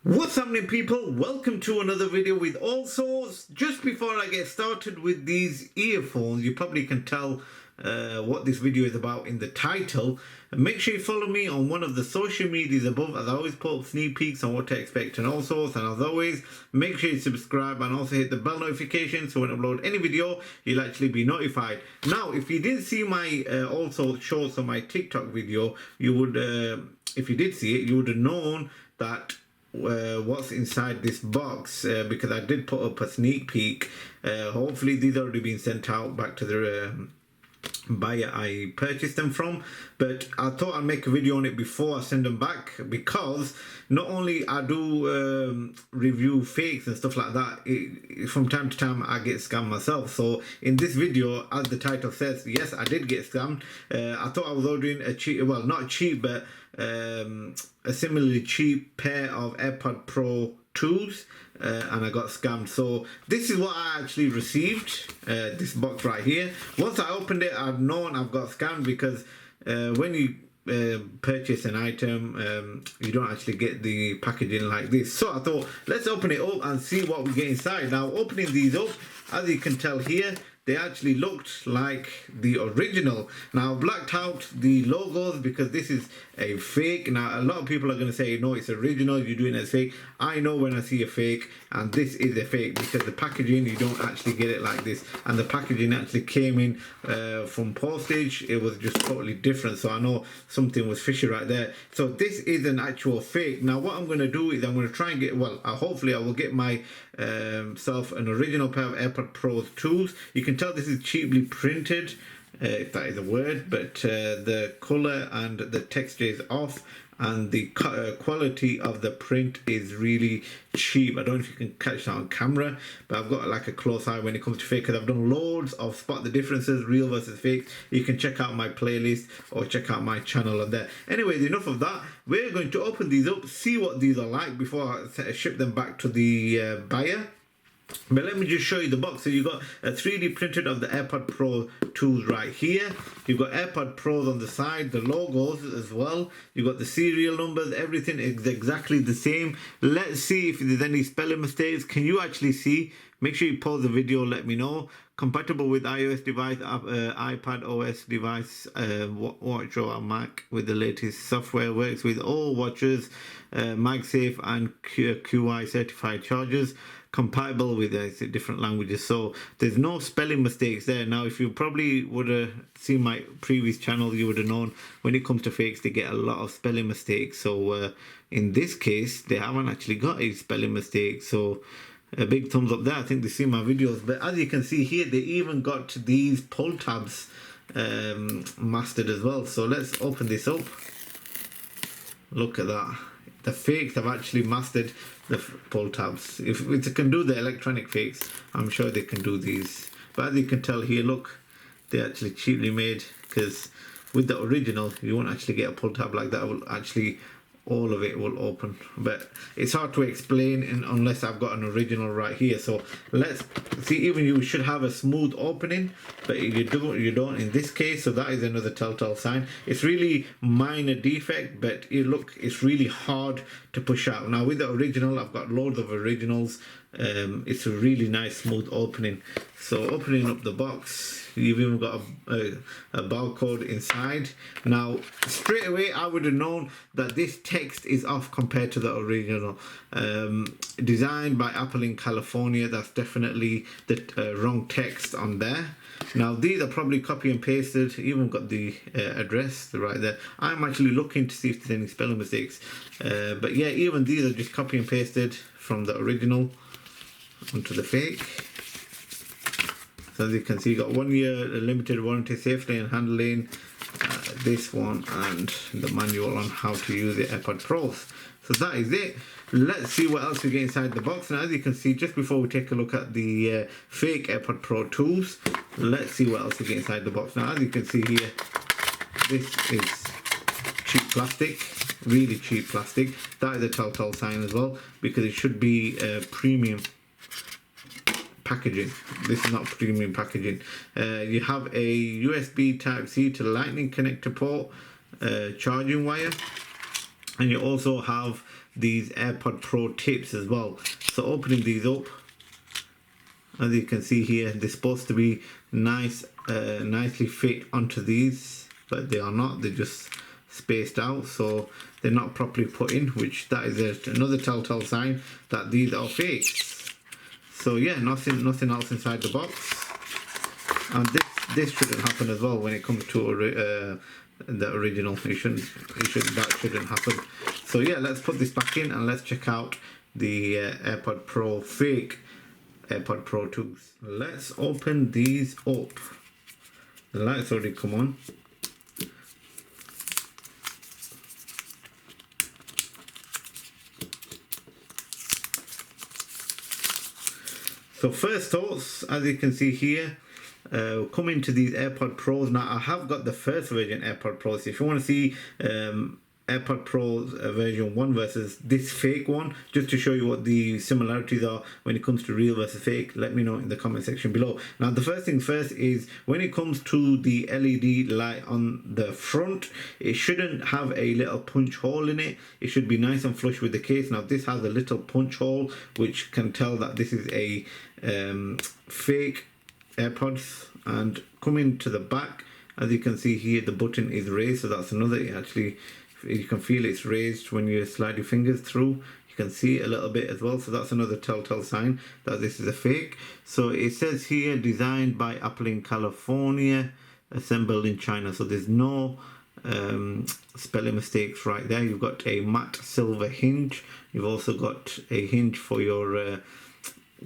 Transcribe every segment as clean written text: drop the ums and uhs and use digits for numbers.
What's happening, people? Welcome to another video with Allsortzz. Just before I get started with these earphones, you probably can tell what this video is about in the title. Make sure you follow me on one of the social medias above, as I always put up sneak peeks on what to expect in Allsortzz. And as always, make sure you subscribe and also hit the bell notification so when I upload any video, you'll actually be notified. Now, if you didn't see my Allsortzz shorts on my TikTok video, you would, if you did see it, you would have known that what's inside this box, because I did put up a sneak peek. Hopefully these already been sent out back to the buyer I purchased them from, but I thought I'd make a video on it before I send them back, because not only I do review fakes and stuff like that, from time to time I get scammed myself. So in this video, as the title says, yes, I did get scammed. I thought I was ordering a cheap, well, not cheap, but a similarly cheap pair of AirPod Pro 2s, and I got scammed. So this is what I actually received, this box right here. Once I opened it, I've known I've got scammed, because when you purchase an item, you don't actually get the packaging like this. So I thought, let's open it up and see what we get inside. Now, opening these up, as you can tell here, they actually looked like the original. Now, I blacked out the logos because this is a fake. Now, a lot of people are going to say, no, it's original, you're doing it as fake. I know when I see a fake, and this is a fake, because the packaging, you don't actually get it like this. And the packaging actually came in from postage. It was just totally different. So I know something was fishy right there. So this is an actual fake. Now, what I'm going to do is I'm going to try and get, well, hopefully I will get my self an original pair of AirPod Pro 2s. You can tell this is cheaply printed, if that is a word, but the color and the texture is off, and the quality of the print is really cheap. I don't know if you can catch that on camera, but I've got like a close eye when it comes to fake, because I've done loads of spot the differences, real versus fake. You can check out my playlist or check out my channel on there. Anyways, enough of that. We're going to open these up, see what these are like before I ship them back to the buyer. But let me just show you the box. So you've got a 3D printed of the AirPod Pro 2s right here. You've got AirPod Pros on the side, the logos as well. You've got the serial numbers, everything is exactly the same. Let's see if there's any spelling mistakes. Can you actually see? Make sure you pause the video, let me know. Compatible with iOS device, iPad OS device, watch or Mac with the latest software. Works with all watches, MagSafe and QI certified chargers. Compatible with different languages, so there's no spelling mistakes there. Now, if you probably would have seen my previous channel, you would have known when it comes to fakes, they get a lot of spelling mistakes. So in this case, they haven't actually got a spelling mistake. So a big thumbs up there. I think they see my videos. But as you can see here, they even got these pull tabs mastered as well. So let's open this up. Look at that. The fakes have actually mastered the pull tabs. If it can do the electronic fakes, I'm sure they can do these. But as you can tell here, look, they're actually cheaply made, because with the original, you won't actually get a pull tab like that. It will actually, all of it will open, but it's hard to explain unless I've got an original right here. So let's see. Even you should have a smooth opening, but you don't in this case. So that is another telltale sign. It's really minor defect, but it's really hard to push out. Now with the original, I've got loads of originals. It's a really nice smooth opening. So opening up the box, you've even got a barcode inside. Now straight away I would have known that this text is off compared to the original. Designed by Apple in California, that's definitely the wrong text on there. Now these are probably copy and pasted. Even got the address right there. I'm actually looking to see if there's any spelling mistakes, but yeah, even these are just copy and pasted from the original onto the fake. So as you can see, you got 1 year limited warranty, safety and handling, this one, and the manual on how to use the AirPod Pros. So that is it. Let's see what else we get inside the box. Now, as you can see, just before we take a look at the fake AirPod Pro 2s, let's see what else we get inside the box. Now, as you can see here, this is cheap plastic, really cheap plastic. That is a telltale sign as well, because it should be premium packaging. This is not premium packaging. You have a USB Type-C to Lightning connector port, charging wire, and you also have these AirPod Pro tips as well. So opening these up, as you can see here, they're supposed to be nice, nicely fit onto these, but they are not. They're just spaced out, so they're not properly put in, which that is another telltale sign that these are fakes. So yeah, nothing else inside the box. And this shouldn't happen as well when it comes to the original. That shouldn't happen. So yeah, let's put this back in and let's check out the AirPod Pro fake AirPod Pro 2s. Let's open these up. The light's already come on. So first thoughts, as you can see here, come into these AirPod Pros. Now I have got the first version AirPod Pros. If you want to see AirPod Pros version 1 versus this fake one, just to show you what the similarities are when it comes to real versus fake, let me know in the comment section below. Now the first thing first is, when it comes to the LED light on the front, it shouldn't have a little punch hole in it. It should be nice and flush with the case. Now this has a little punch hole, which can tell that this is a fake AirPods. And coming to the back, as you can see here, the button is raised, so that's another, actually you can feel it's raised when you slide your fingers through. You can see it a little bit as well, so that's another telltale sign that this is a fake. So it says here, designed by Apple in California, assembled in China. So there's no spelling mistakes right there. You've got a matte silver hinge. You've also got a hinge for your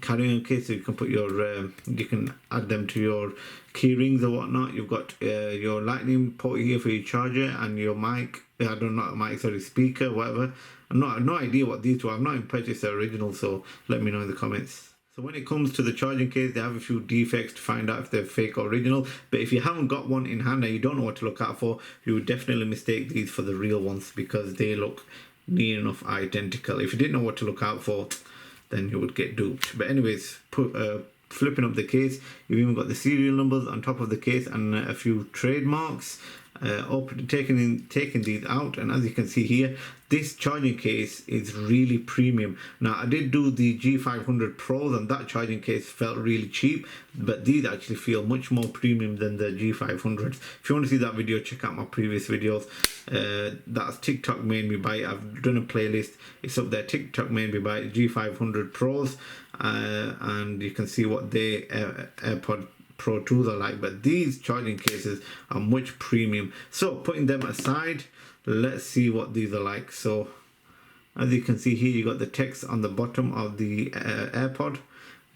carrying case, so you can put your you can add them to your key rings or whatnot. You've got your lightning port here for your charger and your mic. I don't know, mic, sorry, speaker, whatever. No idea what these two are. I've not even purchased the original, so let me know in the comments. So when it comes to the charging case, they have a few defects to find out if they're fake or original. But if you haven't got one in hand and you don't know what to look out for, you would definitely mistake these for the real ones, because they look near enough identical. If you didn't know what to look out for, then you would get duped. But anyways, flipping up the case, you've even got the serial numbers on top of the case and a few trademarks. Taking these out, and as you can see here, this charging case is really premium. Now I did do the G500 Pros and that charging case felt really cheap, but these actually feel much more premium than the G500s. If you want to see that video, check out my previous videos. That's TikTok made me buy it. I've done a playlist, it's up there. TikTok made me buy G500 Pros, and you can see what they AirPod Pro 2s are like, but these charging cases are much premium. So putting them aside, let's see what these are like. So as you can see here, you got the text on the bottom of the AirPod.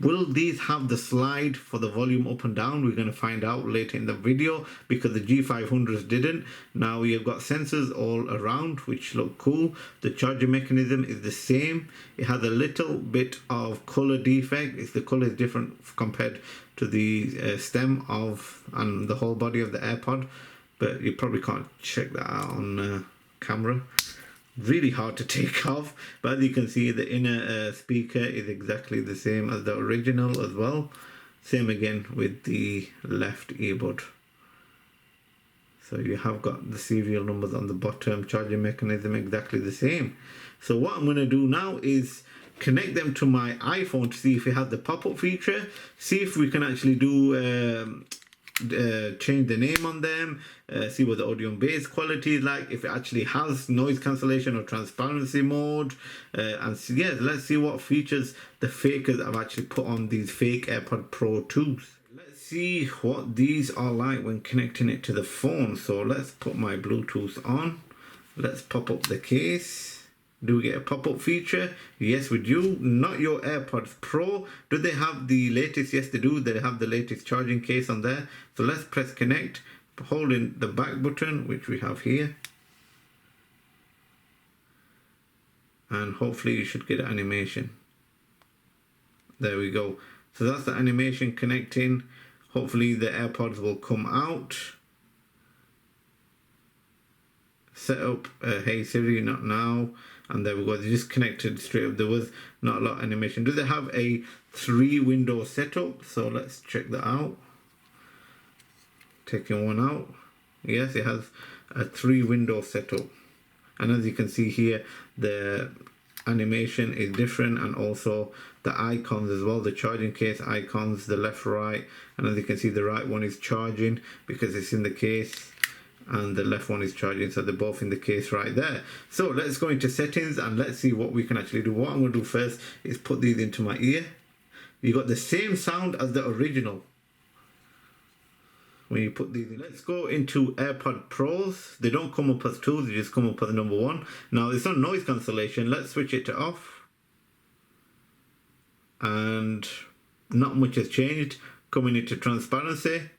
Will these have the slide for the volume up and down? We're going to find out later in the video, because the G500s didn't. Now we have got sensors all around, which look cool. The charger mechanism is the same. It has a little bit of color defect. The color is different compared to the stem of and the whole body of the AirPod, but you probably can't check that out on camera. Really hard to take off, but as you can see, the inner speaker is exactly the same as the original as well. Same again with the left earbud. So you have got the serial numbers on the bottom, charging mechanism exactly the same. So what I'm going to do now is connect them to my iPhone to see if it has the pop-up feature, see if we can actually do change the name on them, see what the audio and bass quality is like, if it actually has noise cancellation or transparency mode, and so, yeah, let's see what features the fakers have actually put on these fake AirPod Pro 2s. Let's see what these are like when connecting it to the phone. So let's put my Bluetooth on. Let's pop up the case. Do we get a pop-up feature? Yes, we do. Not your AirPods Pro. Do they have the latest? Yes, they do. They have the latest charging case on there. So let's press connect, holding the back button, which we have here. And hopefully you should get an animation. There we go. So that's the animation connecting. Hopefully the AirPods will come out. Set up Hey Siri, not now. And there we go, they just connected straight up. There was not a lot of animation. Do they have a 3-window setup? So let's check that out. Taking one out. Yes, it has a 3-window setup. And as you can see here, the animation is different, and also the icons as well, the charging case icons, the left, right, and as you can see the right one is charging because it's in the case, and the left one is charging, so they're both in the case right there. So let's go into settings and let's see what we can actually do. What I'm going to do first is put these into my ear. You got the same sound as the original when you put these in. Let's go into AirPod Pros. They don't come up as 2, they just come up as number 1. Now it's on noise cancellation. Let's switch it to off, and not much has changed. Coming into transparency,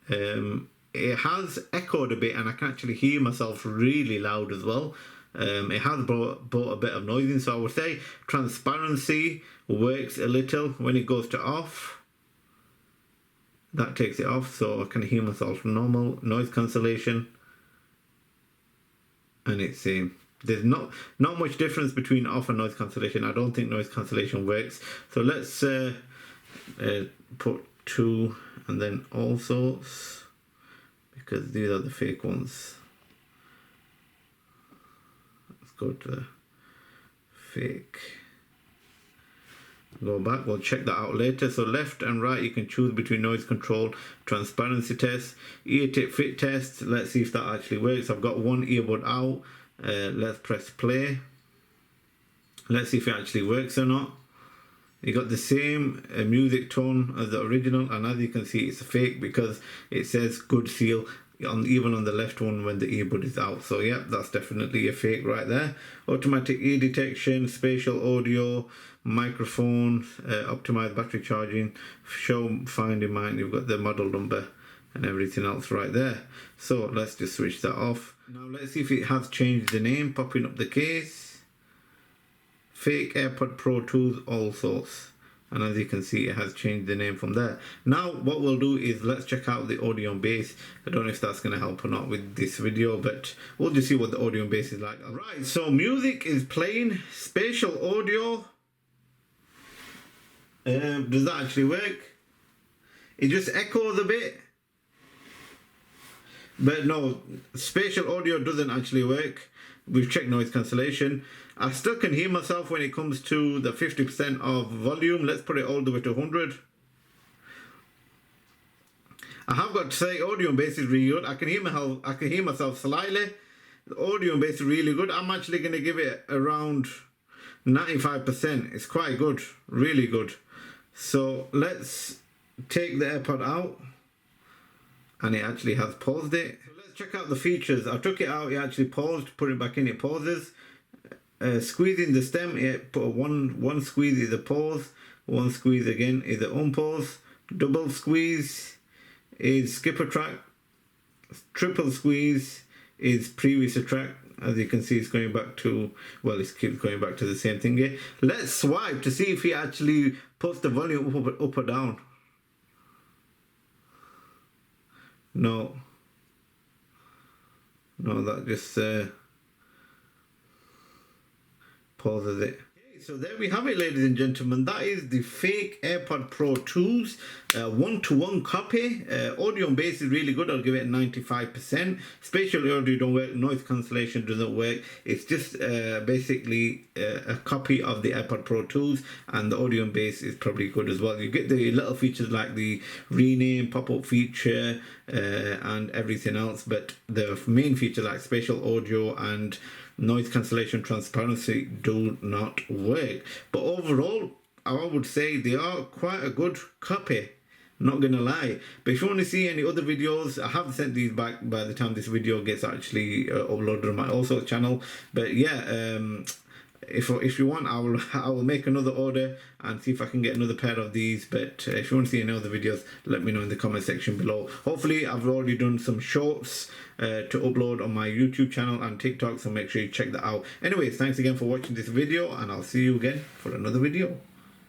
it has echoed a bit, and I can actually hear myself really loud as well. It has brought a bit of noise in, so I would say transparency works a little. When it goes to off, that takes it off, so I can hear myself normal. Noise cancellation, and it's same. There's not much difference between off and noise cancellation. I don't think noise cancellation works. So let's put 2 and then Allsortz, because these are the fake ones. Let's go to the fake. Go back, we'll check that out later. So left and right, you can choose between noise control, transparency test, ear tip fit test. Let's see if that actually works. I've got one earbud out. Let's press play. Let's see if it actually works or not. You got the same music tone as the original, and as you can see it's a fake because it says good seal even on the left one when the earbud is out. So yeah, that's definitely a fake right there. Automatic ear detection, spatial audio, microphone, optimized battery charging, show find in mind. You've got the model number and everything else right there. So let's just switch that off. Now let's see if it has changed the name. Popping up the case, fake AirPod Pro 2 Allsortz, and as you can see it has changed the name from there. Now what we'll do is let's check out the audio and bass. I don't know if that's going to help or not with this video, but we'll just see what the audio and bass is like. Alright, so music is playing. Spatial audio, does that actually work? It just echoes a bit, but no, spatial audio doesn't actually work. We've checked noise cancellation. I still can hear myself when it comes to the 50% of volume. Let's put it all the way to 100. I have got to say, audio and bass is really good. I can hear myself slightly. The audio and bass is really good. I'm actually going to give it around 95%. It's quite good, really good. So let's take the AirPod out, and it actually has paused it. So let's check out the features. I took it out, it actually paused. Put it back in, it pauses. Squeezing the stem, it put one squeeze is a pause, one squeeze again is an unpause. Double squeeze is skip a track. Triple squeeze is previous a track. As you can see, it's going back to, well, it keeps going back to the same thing here. Let's swipe to see if he actually puts the volume up or down. No, that just pauses it. Okay, so there we have it, ladies and gentlemen. That is the fake AirPod Pro 2's one-to-one copy. Audio and bass is really good. I'll give it 95%. Spatial audio don't work. Noise cancellation doesn't work. It's just basically a copy of the AirPod Pro 2's, and the audio and bass is probably good as well. You get the little features like the rename, pop-up feature, and everything else, but the main feature like spatial audio and noise cancellation, transparency do not work. But overall, I would say they are quite a good copy, not gonna lie. But if you want to see any other videos, I have sent these back by the time this video gets actually uploaded on my Allsortzz channel. But yeah, if you want, I will make another order and see if I can get another pair of these. But if you want to see any other videos, let me know in the comment section below. Hopefully I've already done some shorts to upload on my YouTube channel and TikTok, so make sure you check that out. Anyways, thanks again for watching this video, and I'll see you again for another video.